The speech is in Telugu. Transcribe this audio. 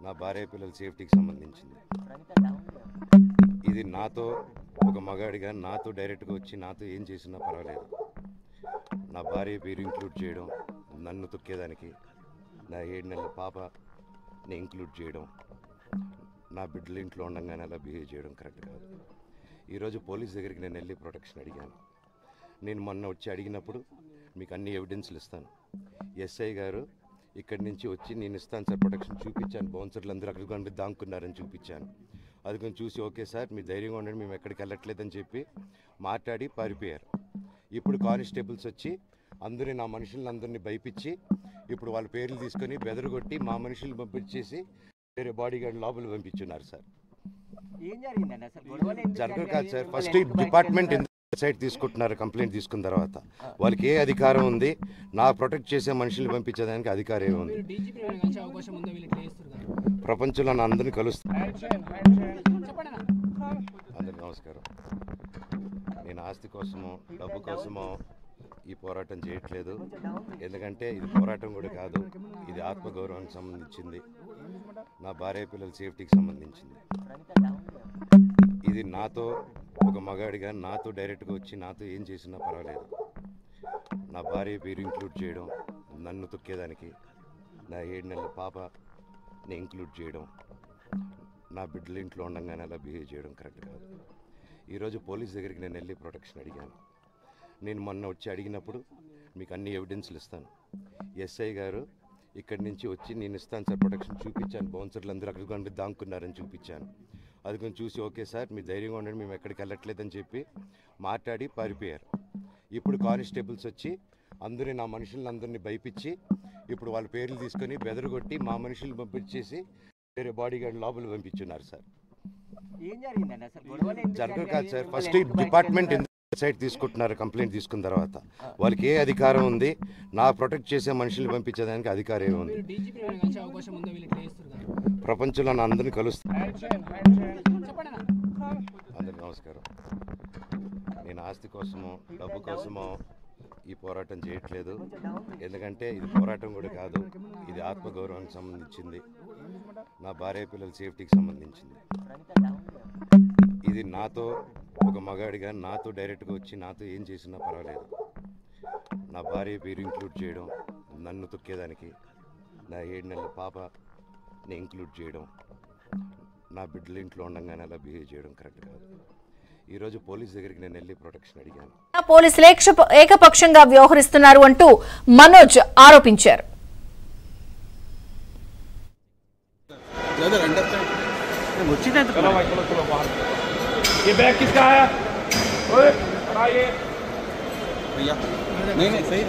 నా భార్య పిల్లల సేఫ్టీకి సంబంధించింది. ఇది నాతో ఒక మగాడిగా నాతో డైరెక్ట్గా వచ్చి నాతో ఏం చేసినా పర్వాలేదు. నా భార్య పేరు ఇంక్లూడ్ చేయడం, నన్ను తొక్కేదానికి, నా 7 నెలల పాపని ఇంక్లూడ్ చేయడం, నా బిడ్డలు ఇంట్లో ఉండగానే అలా బిహేవ్ చేయడం కరెక్ట్ కాదు. ఈరోజు పోలీస్ దగ్గరికి నేను వెళ్ళి ప్రొటెక్షన్ అడిగాను. నేను మొన్న వచ్చి అడిగినప్పుడు మీకు అన్ని ఎవిడెన్స్లు ఇస్తాను, ఎస్ఐ గారు ఇక్కడి నుంచి వచ్చి నేను ఇస్తాను సార్ ప్రొటెక్షన్ చూపించాను, బౌన్సర్లు అందరూ అక్కడికి కొండ దాక్కున్నారని చూపించాను. అది కొంచెం చూసి ఓకే సార్ మీరు ధైర్యంగా ఉండండి మేము ఎక్కడికి వెళ్ళట్లేదని చెప్పి మాట్లాడి పారిపోయారు. ఇప్పుడు కానిస్టేబుల్స్ వచ్చి అందరినీ నా మనుషులందరినీ భయపించి ఇప్పుడు వాళ్ళ పేర్లు తీసుకొని బెదరగొట్టి మా మనుషులు పంపించేసి వేరే బాడీ గార్డ్ లోపల పంపించున్నారు సార్. జరగదు కాదు సార్, ఫస్ట్ డిపార్ట్మెంట్ సైడ్ తీసుకుంటున్నారు. కంప్లైంట్ తీసుకున్న తర్వాత వాళ్ళకి ఏ అధికారం ఉంది, నా ప్రొటెక్ట్ చేసే మనుషులు పంపించేదానికి అధికారం ఏముంది? ప్రపంచంలో నా అందరినీ కలుస్తాను. అందరికి నమస్కారం. నేను ఆస్తి కోసమో డబ్బు కోసమో ఈ పోరాటం చేయట్లేదు. ఎందుకంటే ఇది పోరాటం కూడా కాదు, ఇది ఆత్మగౌరవానికి సంబంధించింది, నా భార్య పిల్లల సేఫ్టీకి సంబంధించింది. ఇది నాతో ఒక మగాడిగా నాతో డైరెక్ట్గా వచ్చి నాతో ఏం చేసినా పర్వాలేదు. నా భార్య పేరు ఇంక్లూడ్ చేయడం, నన్ను తొక్కేదానికి, నా 7 నెలల పాపని ఇంక్లూడ్ చేయడం, నా బిడ్డలు ఇంట్లో ఉండగానే అలా బిహేవ్ చేయడం కరెక్ట్ కాదు. ఈరోజు పోలీస్ దగ్గరికి నేను వెళ్ళి ప్రొటెక్షన్ అడిగాను. నేను మొన్న వచ్చి అడిగినప్పుడు మీకు అన్ని ఎవిడెన్స్లు ఇస్తాను, ఎస్ఐ గారు ఇక్కడి నుంచి వచ్చి నేను ఇస్తాను సార్ ప్రొటెక్షన్ చూపించాను, బౌన్సర్లు అందరూ అక్కడికి కొండ దాక్కున్నారని చూపించాను. అది కొంచెం చూసి ఓకే సార్ మీరు ధైర్యంగా ఉండండి మేము ఎక్కడికి వెళ్ళట్లేదని చెప్పి మాట్లాడి పారిపోయారు. ఇప్పుడు కానిస్టేబుల్స్ వచ్చి అందరినీ నా మనుషులందరినీ భయపించి ఇప్పుడు వాళ్ళ పేర్లు తీసుకొని బెదరగొట్టి మా మనుషులు పంపించేసి వేరే బాడీ గార్డ్ లోపల పంపించున్నారు సార్. జరగదు కాదు సార్, ఫస్ట్ డిపార్ట్మెంట్ సైడ్ తీసుకుంటున్నారు. కంప్లైంట్ తీసుకున్న తర్వాత వాళ్ళకి ఏ అధికారం ఉంది, నా ప్రొటెక్ట్ చేసే మనుషులు పంపించేదానికి అధికారం ఏముంది? ప్రపంచంలో నా అందరినీ కలుస్తాను. అందరికి నమస్కారం. నేను ఆస్తి కోసమో డబ్బు కోసమో ఈ పోరాటం చేయట్లేదు. ఎందుకంటే ఇది పోరాటం కూడా కాదు, ఇది ఆత్మగౌరవానికి సంబంధించింది, నా భార్య పిల్లల సేఫ్టీకి సంబంధించింది. ఇది నాతో ఒక మగాడిగా నాతో డైరెక్ట్గా వచ్చి నాతో ఏం చేసినా పర్వాలేదు. నా భార్య పేరు ఇంక్లూడ్ చేయడం, నన్ను తొక్కేదానికి, నా 7 నెలల పాపని ఇంక్లూడ్ చేయడం, నా బిడ్డలు ఇంట్లో ఉండగానే అలా బిహేవ్ చేయడం కరెక్ట్ కాదు. ఈరోజు పోలీస్ దగ్గరికి నేను వెళ్ళి ప్రొటెక్షన్ అడిగాను. పోలీసులు ఏకపక్షంగా వ్యవహరిస్తున్నారు అంటూ మనోజ్ ఆరోపించారు. ये बैग किसका है? ओए, ये भैया नहीं सही